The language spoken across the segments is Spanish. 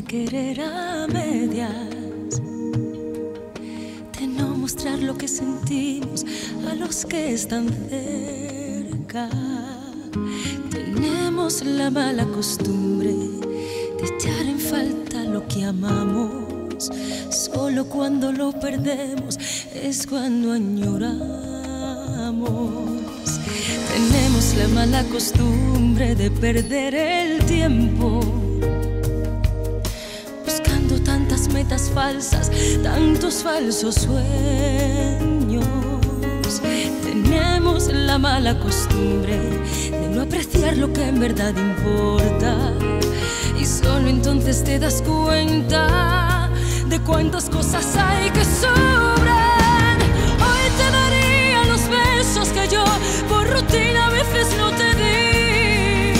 querer a medias, de no mostrar lo que sentimos a los que están cerca. Tenemos la mala costumbre de echar en falta lo que amamos. Solo cuando lo perdemos es cuando añoramos. Tenemos la mala costumbre de perder el tiempo buscando tantas metas falsas, tantos falsos sueños. Tenemos la mala costumbre de no apreciar lo que en verdad importa, y solo entonces te das cuenta de cuántas cosas hay que sobran. Hoy te daría los besos que yo por rutina a veces no te di.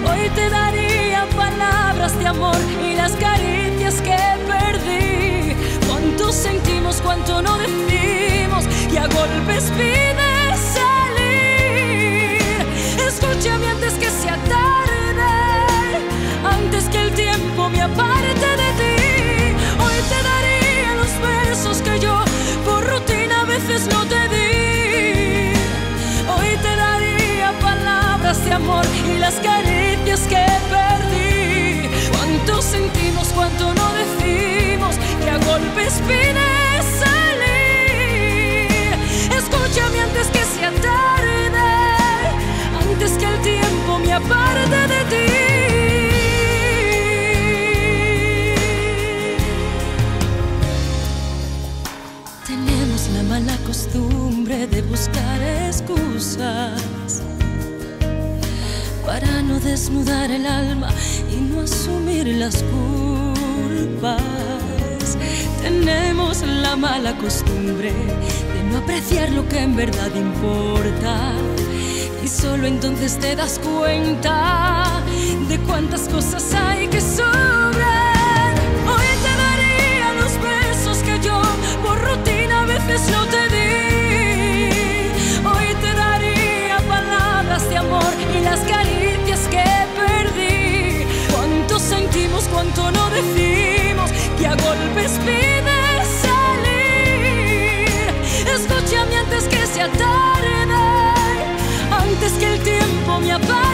Hoy te daría palabras de amor y las caricias que perdí. Cuánto sentimos, cuánto no decimos, y a golpes pides salir. Escúchame antes que sea tarde, antes que el tiempo me aparte de ti. Hoy te daría los besos que yo por rutina a veces no te di. Hoy te daría palabras de amor y las caricias que perdí. Cuánto sentimos, cuánto no decimos, que a golpes pides salir. Escúchame antes que sea tarde, antes que el tiempo me aparte de ti. Tenemos la mala costumbre de buscar excusas para no desnudar el alma y no asumir las culpas. Tenemos la mala costumbre de no apreciar lo que en verdad importa, y solo entonces te das cuenta de cuántas cosas hay que sobran. Hoy te daría los besos que yo por rutina a veces no te di. Hoy te daría palabras de amor y las caricias que perdí. Cuánto sentimos, cuánto no decimos, que a golpes pides salir. Escúchame antes que sea tarde, antes que el tiempo me apague.